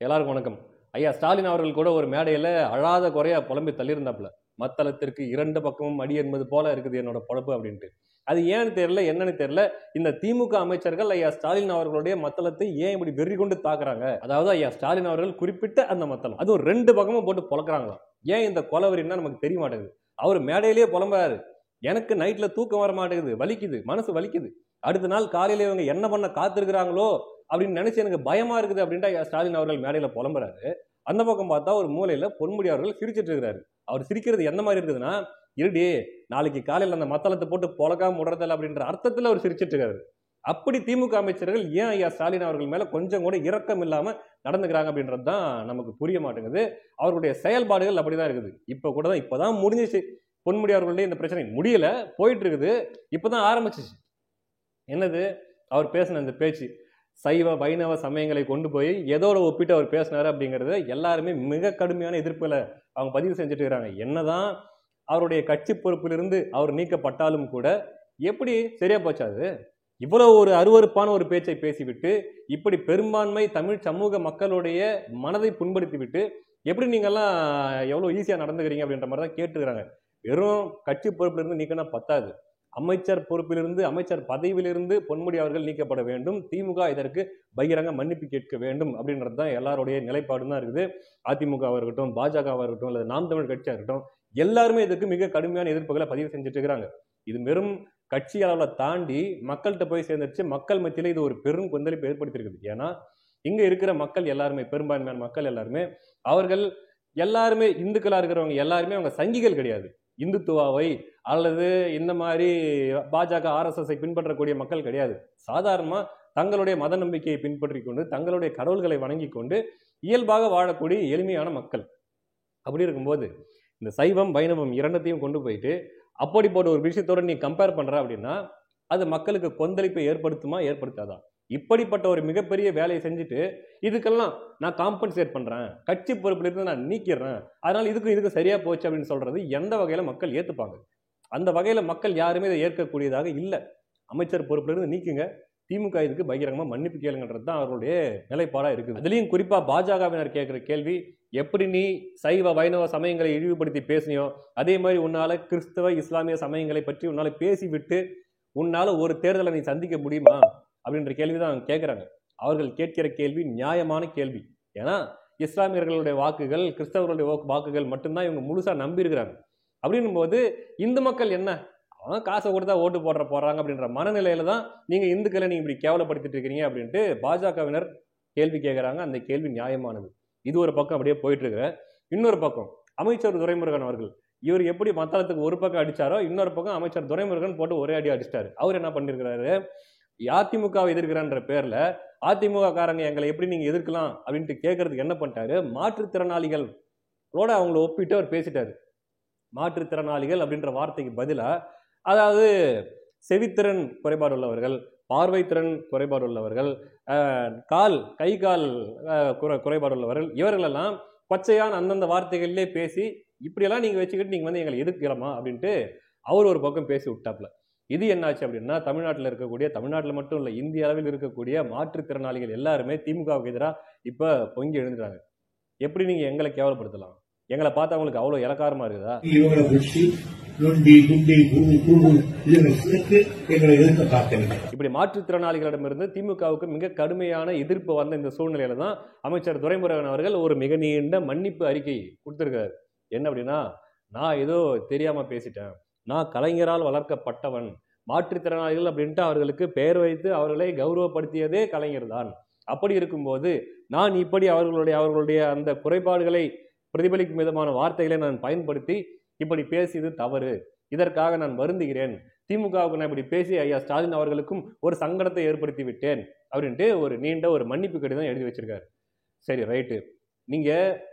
எல்லாருக்கும் வணக்கம். ஐயா ஸ்டாலின் அவர்கள் கூட ஒரு மேடையில அழாத குறையா புலம்பி தள்ளியிருந்தாப்புல. மத்தளத்திற்கு 2 பக்கமும் அடி என்பது போல இருக்குது என்னோட பொழப்பு அப்படின்ட்டு. அது ஏன்னு தெரியல, என்னன்னு தெரியல. இந்த திமுக அமைச்சர்கள் ஐயா ஸ்டாலின் அவர்களுடைய மத்தளத்தை ஏன் இப்படி வெறி கொண்டு தாக்குறாங்க? அதாவது ஐயா ஸ்டாலின் அவர்கள் குறிப்பிட்ட அந்த மத்தளம். அதுவும் 2 பக்கமும் போட்டு பொளக்குறாங்களாம். ஏன் இந்த கொலவெறின்னா நமக்கு தெரிய மாட்டேங்குது. அவர் மேடையிலேயே புலம்புறாரு. எனக்கு நைட்ல தூக்கம் வர மாட்டேங்குது, வலிக்குது, மனசு வலிக்குது. அடுத்த நாள் காலையில இவங்க என்ன பண்ண காத்திருக்கிறாங்களோ அப்படின்னு நினைச்சு எனக்கு பயமா இருக்குது அப்படின்ட்டு ஐயா ஸ்டாலின் அவர்கள் மேடையில புலம்புறாரு. அந்த பக்கம் பார்த்தா ஒரு மூலையில பொன்முடி அவர்கள் சிரிச்சிட்டு இருக்கிறாரு. அவர் சிரிக்கிறது எந்த மாதிரி இருக்குதுன்னா, இருடி நாளைக்கு காலையில அந்த மத்தளத்தை போட்டு பொழக்காம விடுறதில்ல அப்படின்ற அர்த்தத்துல அவர் சிரிச்சிட்டு இருக்காரு. அப்படி திமுக அமைச்சர்கள் ஏன் ஐயா ஸ்டாலின் அவர்கள் மேல கொஞ்சம் கூட இரக்கம் இல்லாம நடந்துக்கிறாங்க அப்படின்றது தான் நமக்கு புரிய மாட்டேங்குது. அவர்களுடைய செயல்பாடுகள் அப்படிதான் இருக்குது. இப்பதான் முடிஞ்சிச்சு. பொன்முடி அவர்களுடைய இந்த பிரச்சனை முடியல, போயிட்டு இருக்குது. இப்பதான் ஆரம்பிச்சிச்சு. என்னது அவர் பேசின இந்த பேச்சு, சைவ வைணவ சமயங்களை கொண்டு போய் எதோட ஒப்பிட்டு அவர் பேசினாரு அப்படிங்கறத எல்லாருமே மிக கடுமையான எதிர்ப்புல அவங்க பதிவு செஞ்சுட்டு இருக்காங்க. என்னதான் அவருடைய கட்சி பொறுப்பிலிருந்து அவர் நீக்கப்பட்டாலும் கூட எப்படி சரியா போச்சா அது? இவ்வளவு ஒரு அருவருப்பான ஒரு பேச்சை பேசிவிட்டு, இப்படி பெரும்பான்மை தமிழ் சமூக மக்களுடைய மனதை புண்படுத்தி விட்டு எப்படி நீங்கெல்லாம் எவ்வளவு ஈஸியா நடந்துக்கிறீங்க அப்படின்ற மாதிரி தான் கேட்டுக்கிறாங்க. வெறும் கட்சி பொறுப்பிலிருந்து நீக்கினா பத்தாது. அமைச்சர் பொறுப்பிலிருந்து, அமைச்சர் பதவியிலிருந்து பொன்முடி அவர்கள் நீக்கப்பட வேண்டும். திமுக இதற்கு பகிரங்க மன்னிப்பு கேட்க வேண்டும் அப்படின்றது தான் எல்லாருடைய நிலைப்பாடு தான் இருக்குது. அதிமுகவாக இருக்கட்டும், பாஜகவாக இருக்கட்டும், அல்லது நாம் தமிழ் கட்சியாக இருக்கட்டும், எல்லாருமே இதுக்கு மிக கடுமையான எதிர்ப்புகளை பதிவு செஞ்சுட்டு இருக்கிறாங்க. இது வெறும் கட்சி அளவுல தாண்டி மக்கள்கிட்ட போய் சேர்ந்துருச்சு. மக்கள் மத்தியில இது ஒரு பெரும் கொந்தளிப்பு ஏற்படுத்தியிருக்குது. ஏன்னா இங்க இருக்கிற மக்கள் எல்லாருமே, பெரும்பான்மையான மக்கள் எல்லாருமே, அவர்கள் எல்லாருமே இந்துக்களா இருக்கிறவங்க எல்லாருமே அவங்க சங்கிகள் கிடையாது. இந்துத்துவாவை அல்லது இந்த மாதிரி பாஜக ஆர்எஸ்எஸ் பின்பற்றக்கூடிய மக்கள் கிடையாது. சாதாரணமா தங்களுடைய மத நம்பிக்கையை பின்பற்றி கொண்டு, தங்களுடைய கடவுள்களை வணங்கி கொண்டு இயல்பாக வாழக்கூடிய எளிமையான மக்கள். அப்படி இருக்கும்போது இந்த சைவம் வைணவம் இரண்டத்தையும் கொண்டு போயிட்டு அப்படிப்பட்ட ஒரு விஷயத்தோட நீ கம்பேர் பண்ற அப்படின்னா அது மக்களுக்கு கொந்தளிப்பை ஏற்படுத்துமா, ஏற்படுத்தாதா? இப்படிப்பட்ட ஒரு மிகப்பெரிய வேலையை செஞ்சுட்டு இதுக்கெல்லாம் நான் காம்பன்சேட் பண்றேன், கட்சி பொறுப்புல இருந்து நான் நீக்கிறேன், அதனால இதுக்கு சரியா போச்சு அப்படின்னு சொல்றது எந்த வகையில மக்கள் ஏத்துப்பாங்க? அந்த வகையில மக்கள் யாருமே இதை ஏற்கக்கூடியதாக இல்லை. அமைச்சர் பொறுப்புல இருந்து நீக்குங்க, திமுக இதுக்கு பகிரங்கமா மன்னிப்பு கேளுங்கன்றது தான் அவர்களுடைய நிலைப்பாடா இருக்குது. அதுலயும் குறிப்பா பாஜகவினர் கேட்கிற கேள்வி, எப்படி நீ சைவ வைணவ சமயங்களை இழிவுபடுத்தி பேசினியோ அதே மாதிரி உன்னால கிறிஸ்தவ இஸ்லாமிய சமயங்களை பற்றி உன்னால பேசிவிட்டு உன்னால ஒரு தேர்தலை நீ சந்திக்க முடியுமா அப்படின்ற கேள்விதான் கேட்கிறாங்க. அவர்கள் கேட்கிற கேள்வி நியாயமான கேள்வி. ஏன்னா இஸ்லாமியர்களுடைய வாக்குகள், கிறிஸ்தவர்களுடைய வாக்குகள் மட்டும்தான் இவங்க முழுசா நம்பி இருக்கிறாங்க. அப்படின்னும் போது இந்து மக்கள் என்ன, அவங்க காசை கொடுத்தா ஓட்டு போடுறாங்க அப்படின்ற மனநிலையில தான் நீங்க இந்துக்களை நீங்க இப்படி கேவலப்படுத்திட்டு இருக்கிறீங்க அப்படின்ட்டு பாஜகவினர் கேள்வி கேட்கிறாங்க. அந்த கேள்வி நியாயமானது. இது ஒரு பக்கம் அப்படியே போயிட்டு இருக்க. இன்னொரு பக்கம் அமைச்சர் துரைமுருகன் அவர்கள், இவர் எப்படி மத்தளத்துக்கு ஒரு பக்கம் அடிச்சாரோ இன்னொரு பக்கம் அமைச்சர் துரைமுருகன் போட்டு ஒரே அடி அடிச்சிட்டாரு. அவர் என்ன பண்ணிருக்கிறாரு, அதிமுகவை எதிர்க்கிறான்ற பேர்ல அதிமுக காரங்க எங்களை எப்படி நீங்க எதிர்க்கலாம் அப்படின்ட்டு கேட்கறதுக்கு என்ன பண்ணிட்டாரு, மாற்றுத்திறனாளிகளோட அவங்கள ஒப்பிட்டு அவர் பேசிட்டாரு. மாற்றுத்திறனாளிகள் அப்படின்ற வார்த்தைக்கு பதிலா, அதாவது செவித்திறன் குறைபாடு உள்ளவர்கள், பார்வைத்திறன் குறைபாடு உள்ளவர்கள், கை கால் குறைபாடு உள்ளவர்கள், இவர்களெல்லாம் பச்சையான அந்தந்த வார்த்தைகளிலே பேசி இப்படியெல்லாம் நீங்க வச்சுக்கிட்டு நீங்க வந்து எங்களை எதிர்க்கலாமா அப்படின்ட்டு அவர் ஒரு பக்கம் பேசி விட்டாப்ல. இது என்னாச்சு அப்படின்னா, தமிழ்நாட்டில் மட்டும் இல்லை, இந்திய அளவில் இருக்கக்கூடிய மாற்றுத்திறனாளிகள் எல்லாருமே திமுகவுக்கு எதிராக இப்ப பொங்கி எழுந்துட்டாங்க. எப்படி நீங்க எங்களை கேவலப்படுத்தலாம்? எங்களை பார்த்தா உங்களுக்கு அவ்வளவு இலக்காரமா இருக்குதா? இப்படி மாற்றுத்திறனாளிகளிடமிருந்து திமுகவுக்கு மிக கடுமையான எதிர்ப்பு வந்த இந்த சூழ்நிலையில தான் அமைச்சர் துரைமுருகன் அவர்கள் ஒரு மிக நீண்ட மன்னிப்பு அறிக்கை கொடுத்திருக்காரு. என்ன அப்படின்னா, நான் ஏதோ தெரியாம பேசிட்டேன், நான் கலைஞரால் வளர்க்கப்பட்டவன், மாற்றுத்திறனாளிகள் அப்படின்ட்டு அவர்களுக்கு பெயர் வைத்து அவர்களை கௌரவப்படுத்தியதே கலைஞர் தான். அப்படி இருக்கும்போது நான் இப்படி அவர்களுடைய அந்த குறைபாடுகளை பிரதிபலிக்கும் விதமான வார்த்தைகளை நான் பயன்படுத்தி இப்படி பேசியது தவறு, இதற்காக நான் வருந்துகிறேன், திமுகவுக்கு நான் இப்படி பேசி ஐயா ஸ்டாலின் அவர்களுக்கும் ஒரு சங்கடத்தை ஏற்படுத்தி விட்டேன் அப்படின்ட்டு ஒரு நீண்ட ஒரு மன்னிப்பு கடிதம் எழுதி வச்சிருக்காரு. சரி, ரைட்டு. நீங்க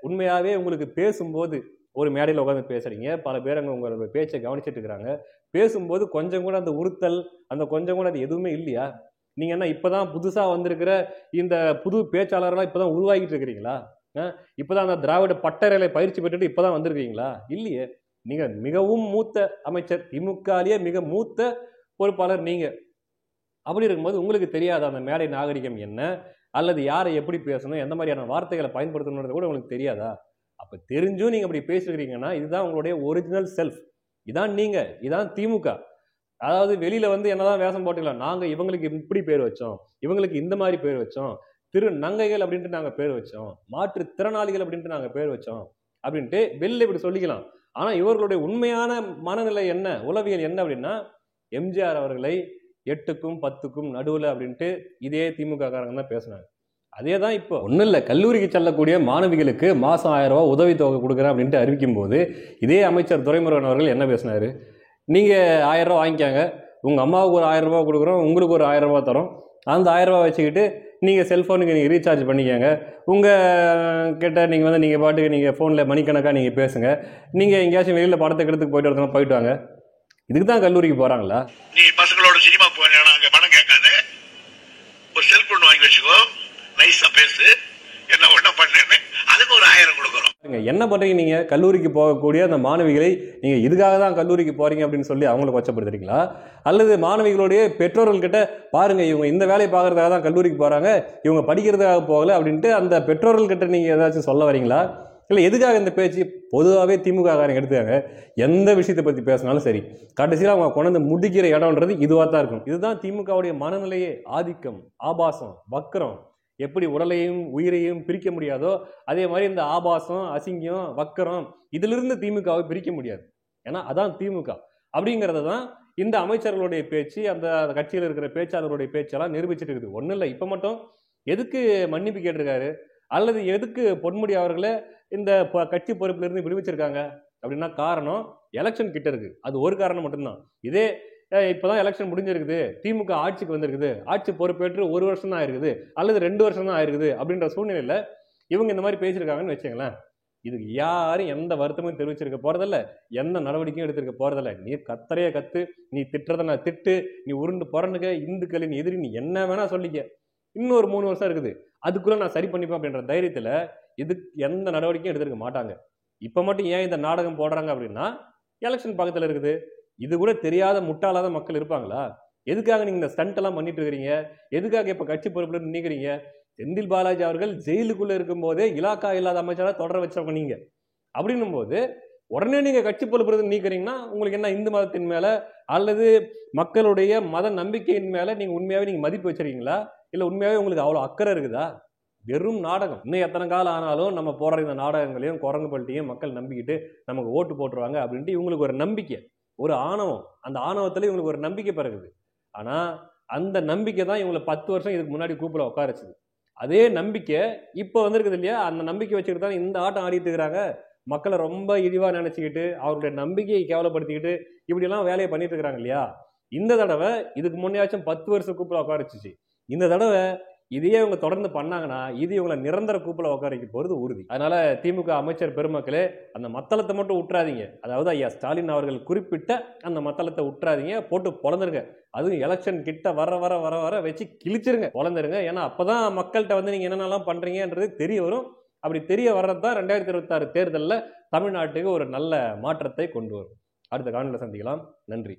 உண்மையாவே உங்களுக்கு பேசும்போது ஒரு மேடையில் உட்காந்து பேசுறீங்க, பல பேர் அங்கே உங்களோட பேச்சை கவனிச்சுட்டு இருக்கிறாங்க, பேசும்போது கொஞ்சம் கூட அந்த உறுத்தல், அந்த கொஞ்சம் கூட அது எதுவுமே இல்லையா? நீங்க என்ன இப்பதான் புதுசா வந்திருக்கிற இந்த புது பேச்சாளர்களா இப்பதான் உருவாகிட்டு இருக்கிறீங்களா? இப்பதான் அந்த திராவிட பட்டறைகளை பயிற்சி பெற்றுட்டு இப்பதான் வந்திருக்கீங்களா? இல்லையே. நீங்க மிகவும் மூத்த அமைச்சர், திமுகலேயே மிக மூத்த பொறுப்பாளர் நீங்க. அப்படி இருக்கும்போது உங்களுக்கு தெரியாத அந்த மேடை நாகரிகம் என்ன, அல்லது யாரை எப்படி பேசணும், எந்த மாதிரியான வார்த்தைகளை பயன்படுத்தணுன்றது கூட உங்களுக்கு தெரியாதா? அப்ப தெரிஞ்சும் நீங்க அப்படி பேசுறீங்கன்னா இதுதான் உங்களுடைய ஒரிஜினல் செல்ஃப். இதான் நீங்க, இதான் திமுக. அதாவது வெளியில வந்து என்னதான் வேஷம் போட்டுக்கலாம், நாங்க இவங்களுக்கு இப்படி பேர் வச்சோம், இவங்களுக்கு இந்த மாதிரி பேர் வச்சோம், திரு நங்கைகள் அப்படின்ட்டு நாங்க பேர் வச்சோம், மாற்றுத் திறனாளிகள் அப்படின்ட்டு நாங்க பேர் வச்சோம் அப்படின்ட்டு வெளில இப்படி சொல்லிக்கலாம். ஆனா இவர்களுடைய உண்மையான மனநிலை என்ன, உளவியல் என்ன அப்படின்னா, எம்ஜிஆர் அவர்களை 8க்கும் 10க்கும் நடுவுல அப்படின்ட்டு இதே திமுக காரங்க தான் பேசுனாங்க. அதே தான் இப்போ ஒன்றும் இல்லை, கல்லூரிக்கு செல்லக்கூடிய மாணவிகளுக்கு மாதம் 1000 ரூபா உதவித்தொகை கொடுக்குறேன் அப்படின்ட்டு அறிவிக்கும் போது இதே அமைச்சர் துரைமுருகன் அவர்கள் என்ன பேசினாரு? நீங்கள் 1000 ரூபா வாங்கிக்காங்க, உங்கள் அம்மாவுக்கு ஒரு 1000 ரூபா கொடுக்குறோம், உங்களுக்கு ஒரு 1000 ரூபா தரோம், அந்த 1000 ரூபா வச்சுக்கிட்டு நீங்கள் செல்ஃபோனுக்கு நீங்கள் ரீசார்ஜ் பண்ணிக்கங்க, உங்கள் கிட்ட நீங்கள் வந்து நீங்கள் பாட்டுக்கு நீங்கள் ஃபோனில் மணிக்கணக்காக நீங்கள் பேசுங்க, நீங்கள் எங்கேயாச்சும் வெளியில் படத்தை எடுத்துக்கு போயிட்டு வரதுனா போயிட்டு வாங்க. இதுக்கு தான் கல்லூரிக்கு போகிறாங்களா? நீ பசங்களோட சினிமா போனா அங்கே பணம் கேட்காது, ஒரு செல்போன் வாங்கி வச்சுக்கோ, நைஸா பேசு, என்ன ஒன்றும் பண்ணேன்னு அதுக்கு ஒரு 1000 கொடுக்குறோம். என்ன பண்றீங்க நீங்க? கல்லூரிக்கு போகக்கூடிய அந்த மாணவிகளை நீங்க இதுக்காக தான் கல்லூரிக்கு போறீங்க அப்படின்னு சொல்லி அவங்களை கொச்சப்படுத்துறீங்களா? அல்லது மாணவிகளுடைய பெற்றோர்கள் கிட்ட பாருங்க இவங்க இந்த வேலையை பார்க்கறதுக்காக தான் கல்லூரிக்கு போறாங்க, இவங்க படிக்கிறதுக்காக போகல அப்படின்ட்டு அந்த பெற்றோர்கள் கிட்ட நீங்க ஏதாச்சும் சொல்ல வரீங்களா? இல்லை எதுக்காக இந்த பேச்சு? பொதுவாகவே திமுக காரங்க எடுத்துக்காங்க, எந்த விஷயத்தை பற்றி பேசினாலும் சரி கடைசியில் அவங்க கொண்டு முடிக்கிற இடம்ன்றது இதுவாக தான் இருக்கும். இதுதான் திமுகவுடைய மனநிலையே. ஆதிக்கம், ஆபாசம், வக்கரம். எப்படி உடலையும் உயிரையும் பிரிக்க முடியாதோ அதே மாதிரி இந்த ஆபாசம், அசிங்கம், வக்கரம் இதிலிருந்து திமுகவை பிரிக்க முடியாது. ஏன்னா அதான் திமுக. அப்படிங்கிறது தான் இந்த அமைச்சர்களுடைய பேச்சு, அந்த கட்சியில் இருக்கிற பேச்சாளர்களுடைய பேச்செல்லாம் நிரூபிச்சுட்டு இருக்குது. ஒன்றும் இல்லை, இப்போ மட்டும் எதுக்கு மன்னிப்பு கேட்டிருக்காரு, அல்லது எதுக்கு பொன்முடி அவர்களை இந்த கட்சி பொறுப்பிலிருந்து விடுவிச்சிருக்காங்க அப்படின்னா காரணம் எலெக்ஷன் கிட்ட இருக்கு. அது ஒரு காரணம் மட்டும்தான். இதே இப்பதான் எலெக்ஷன் முடிஞ்சிருக்குது, திமுக ஆட்சிக்கு வந்திருக்குது, ஆட்சி பொறுப்பேற்று 1 வருஷம் தான் ஆயிருக்குது அல்லது 2 வருஷம் தான் ஆயிருக்குது அப்படின்ற சூழ்நிலையில இவங்க இந்த மாதிரி பேசியிருக்காங்கன்னு வச்சுங்களேன், இதுக்கு யாரும் எந்த வருத்தமும் தெரிவிச்சிருக்க போறதில்ல, எந்த நடவடிக்கையும் எடுத்திருக்க போறதில்ல. நீ கத்தரைய கத்து, நீ திட்டுறத நான் திட்டு, நீ உருண்டு புறணுக, இந்துக்களின் எதிரி, நீ என்ன வேணா சொல்லிக்க, இன்னொரு 3 வருஷம் இருக்குது, அதுக்குள்ள நான் சரி பண்ணிப்பேன் அப்படின்ற தைரியத்துல இது எந்த நடவடிக்கையும் எடுத்திருக்க மாட்டாங்க. இப்ப மட்டும் ஏன் இந்த நாடகம் போடுறாங்க அப்படின்னா எலெக்ஷன் பக்கத்துல இருக்குது. இது கூட தெரியாத முட்டாளாத மக்கள் இருப்பாங்களா? எதுக்காக நீங்க இந்த ஸ்டண்ட் எல்லாம் பண்ணிட்டு இருக்கிறீங்க? எதுக்காக இப்ப கட்சி பொறுப்புல இருந்து நீக்கிறீங்க? செந்தில் பாலாஜி அவர்கள் ஜெயிலுக்குள்ள இருக்கும் போதே இலாக்கா இல்லாத அமைச்சரா தொடர வச்சவங்க நீங்க. அப்படின்னும் போது உடனே நீங்க கட்சி பொறுப்புல இருந்து நீக்கிறீங்கன்னா உங்களுக்கு என்ன இந்து மதத்தின் மேல அல்லது மக்களுடைய மத நம்பிக்கையின் மேல நீங்க உண்மையாவே நீங்க மதிப்பு வச்சிருக்கீங்களா? இல்ல உண்மையாவே உங்களுக்கு அவ்வளவு அக்கறை இருக்குதா? வெறும் நாடகம். இன்னும் எத்தனை காலம் ஆனாலும் நம்ம போற இந்த நாடகங்களையும் குரங்கு பல்ட்டியும் மக்கள் நம்பிக்கிட்டு நமக்கு ஓட்டு போட்டுருவாங்க அப்படின்ட்டு இவங்களுக்கு ஒரு நம்பிக்கை, ஒரு ஆணவம். அந்த ஆணவத்துல இவங்களுக்கு ஒரு நம்பிக்கை பிறகுது. ஆனா அந்த நம்பிக்கை தான் இவங்களை 10 வருஷம் இதுக்கு முன்னாடி கூப்பிட உட்காரச்சுது. அதே நம்பிக்கை இப்ப வந்திருக்குது இல்லையா? அந்த நம்பிக்கை வச்சுக்கிட்டு தான் இந்த ஆட்டம் ஆடிட்டு இருக்கிறாங்க. மக்களை ரொம்ப இழிவா நினைச்சுக்கிட்டு அவருடைய நம்பிக்கையை கேவலப்படுத்திக்கிட்டு இப்படி எல்லாம் வேலையை பண்ணிட்டு இருக்கிறாங்க இல்லையா? இந்த தடவை இதுக்கு முன்னாச்சும் 10 வருஷம் கூப்பிட உட்காரச்சு. இந்த தடவை இதையே இவங்க தொடர்ந்து பண்ணாங்கன்னா இது இவங்களை நிரந்தர கூப்பிட உட்காரிக்க போறது உறுதி. அதனால திமுக அமைச்சர் பெருமக்களே, அந்த மத்தளத்தை மட்டும் விட்டுறாதீங்க. அதாவது ஐயா ஸ்டாலின் அவர்கள் குறிப்பிட்ட அந்த மத்தளத்தை விட்டுறாதீங்க, போட்டு பொழந்துருங்க. அதுவும் எலெக்ஷன் கிட்ட வர வர வர வர வச்சு கிழிச்சிருங்க, பொழந்துருங்க. ஏன்னா அப்பதான் மக்கள்கிட்ட வந்து நீங்க என்னென்னலாம் பண்றீங்கன்றது தெரிய வரும். அப்படி தெரிய வர்றது தான் 2026 தேர்தலில் தமிழ்நாட்டுக்கு ஒரு நல்ல மாற்றத்தை கொண்டு வரும். அடுத்த காணொளியில் சந்திக்கலாம். நன்றி.